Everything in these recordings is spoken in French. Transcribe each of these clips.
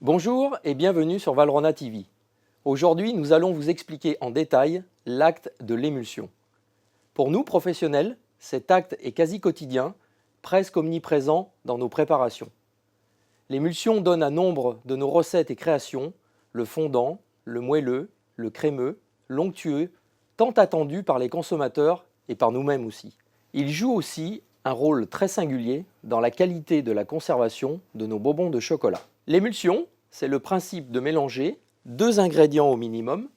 Bonjour et bienvenue sur Valrhona TV. Aujourd'hui, nous allons vous expliquer en détail l'acte de l'émulsion. Pour nous, professionnels, cet acte est quasi quotidien, presque omniprésent dans nos préparations. L'émulsion donne à nombre de nos recettes et créations le fondant, le moelleux, le crémeux, l'onctueux, tant attendu par les consommateurs et par nous-mêmes aussi. Il joue aussi un rôle très singulier dans la qualité de la conservation de nos bonbons de chocolat. L'émulsion, c'est le principe de mélanger deux ingrédients au minimum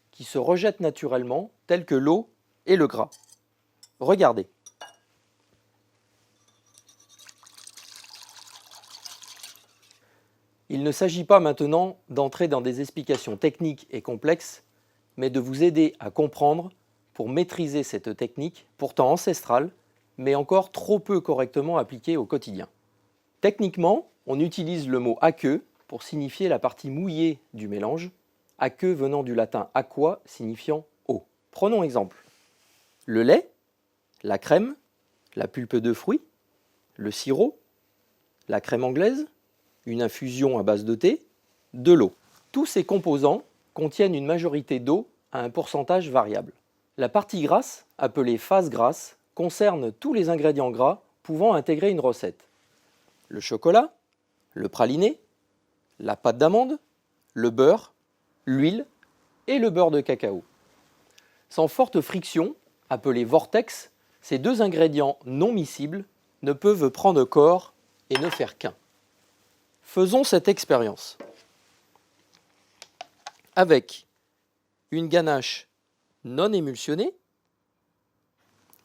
qui se rejettent naturellement, tels que l'eau et le gras. Regardez. Il ne s'agit pas maintenant d'entrer dans des explications techniques et complexes, mais de vous aider à comprendre pour maîtriser cette technique, pourtant ancestrale, mais encore trop peu correctement appliquée au quotidien. Techniquement, on utilise le mot aqueux pour signifier la partie mouillée du mélange, aqueux venant du latin aqua signifiant eau. Prenons exemple. Le lait, la crème, la pulpe de fruits, le sirop, la crème anglaise, une infusion à base de thé, de l'eau. Tous ces composants contiennent une majorité d'eau à un pourcentage variable. La partie grasse, appelée phase grasse, concerne tous les ingrédients gras pouvant intégrer une recette. Le chocolat, le praliné, la pâte d'amande, le beurre, l'huile et le beurre de cacao. Sans forte friction, appelée vortex, ces deux ingrédients non miscibles ne peuvent prendre corps et ne faire qu'un. Faisons cette expérience. Avec une ganache non émulsionnée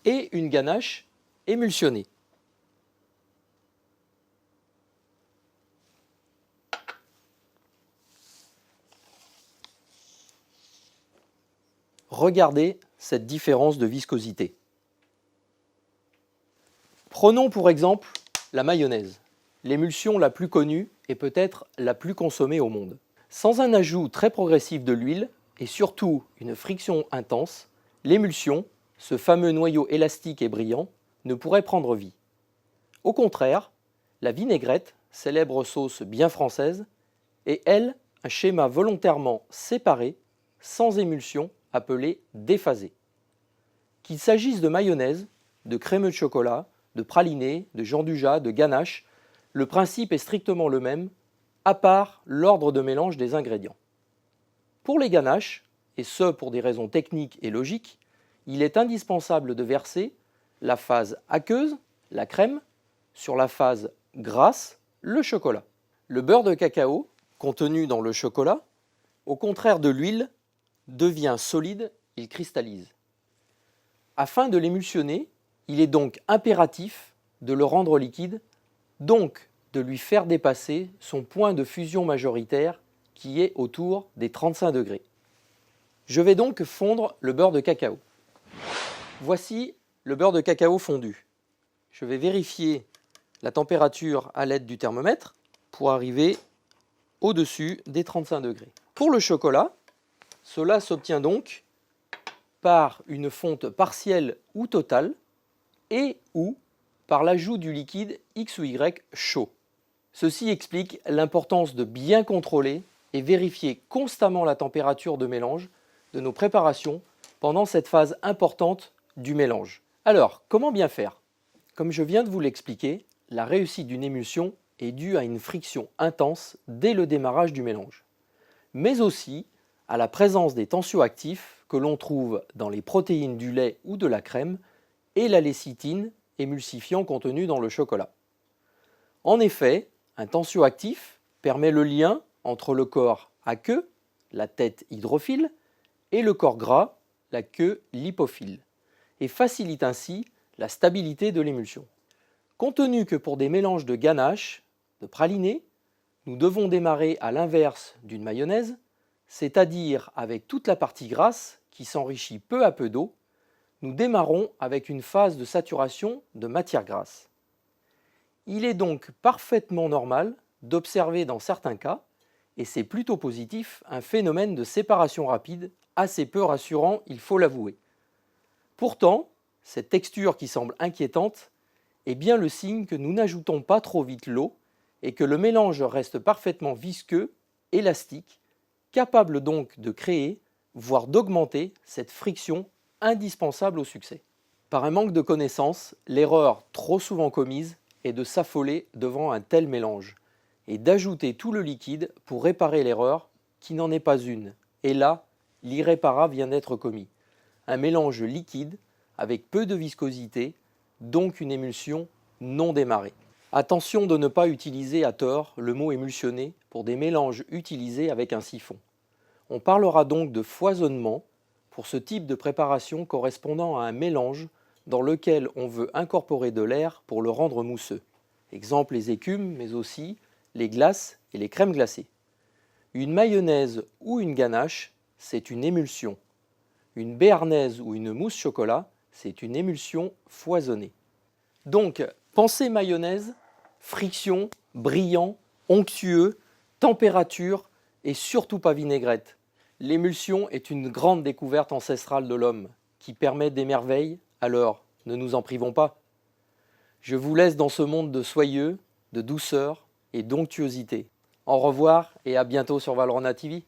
et une ganache émulsionnée. Regardez cette différence de viscosité. Prenons pour exemple la mayonnaise, l'émulsion la plus connue et peut-être la plus consommée au monde. Sans un ajout très progressif de l'huile et surtout une friction intense, l'émulsion, ce fameux noyau élastique et brillant, ne pourrait prendre vie. Au contraire, la vinaigrette, célèbre sauce bien française, est elle un schéma volontairement séparé, sans émulsion, appelé déphasé. Qu'il s'agisse de mayonnaise, de crémeux de chocolat, de praliné, de janduja, de ganache, le principe est strictement le même, à part l'ordre de mélange des ingrédients. Pour les ganaches, et ce pour des raisons techniques et logiques, il est indispensable de verser la phase aqueuse, la crème, sur la phase grasse, le chocolat. Le beurre de cacao, contenu dans le chocolat, au contraire de l'huile, devient solide, il cristallise. Afin de l'émulsionner, il est donc impératif de le rendre liquide, donc de lui faire dépasser son point de fusion majoritaire qui est autour des 35 degrés. Je vais donc fondre le beurre de cacao. Voici le beurre de cacao fondu. Je vais vérifier la température à l'aide du thermomètre pour arriver au-dessus des 35 degrés. Pour le chocolat, cela s'obtient donc par une fonte partielle ou totale et ou par l'ajout du liquide X ou Y chaud. Ceci explique l'importance de bien contrôler et vérifier constamment la température de mélange de nos préparations pendant cette phase importante du mélange. Alors, comment bien faire? Comme je viens de vous l'expliquer, la réussite d'une émulsion est due à une friction intense dès le démarrage du mélange, mais aussi à la présence des tensioactifs que l'on trouve dans les protéines du lait ou de la crème et la lécithine, émulsifiant contenu dans le chocolat. En effet, un tensioactif permet le lien entre le corps aqueux, la tête hydrophile, et le corps gras, la queue lipophile, et facilite ainsi la stabilité de l'émulsion. Compte tenu que pour des mélanges de ganache, de praliné, nous devons démarrer à l'inverse d'une mayonnaise, c'est-à-dire avec toute la partie grasse qui s'enrichit peu à peu d'eau, nous démarrons avec une phase de saturation de matière grasse. Il est donc parfaitement normal d'observer dans certains cas, et c'est plutôt positif, un phénomène de séparation rapide assez peu rassurant, il faut l'avouer. Pourtant, cette texture qui semble inquiétante est bien le signe que nous n'ajoutons pas trop vite l'eau et que le mélange reste parfaitement visqueux élastique, capable donc de créer, voire d'augmenter cette friction indispensable au succès. Par un manque de connaissances, l'erreur trop souvent commise est de s'affoler devant un tel mélange et d'ajouter tout le liquide pour réparer l'erreur qui n'en est pas une. Et là, l'irréparable vient d'être commis. Un mélange liquide avec peu de viscosité, donc une émulsion non démarrée. Attention de ne pas utiliser à tort le mot émulsionné pour des mélanges utilisés avec un siphon. On parlera donc de foisonnement pour ce type de préparation correspondant à un mélange dans lequel on veut incorporer de l'air pour le rendre mousseux. Exemple les écumes, mais aussi les glaces et les crèmes glacées. Une mayonnaise ou une ganache, c'est une émulsion. Une béarnaise ou une mousse chocolat, c'est une émulsion foisonnée. Donc, pensez mayonnaise, friction, brillant, onctueux, température et surtout pas vinaigrette. L'émulsion est une grande découverte ancestrale de l'homme qui permet des merveilles, alors ne nous en privons pas. Je vous laisse dans ce monde de soyeux, de douceur et d'onctuosité. Au revoir et à bientôt sur Valrhona TV.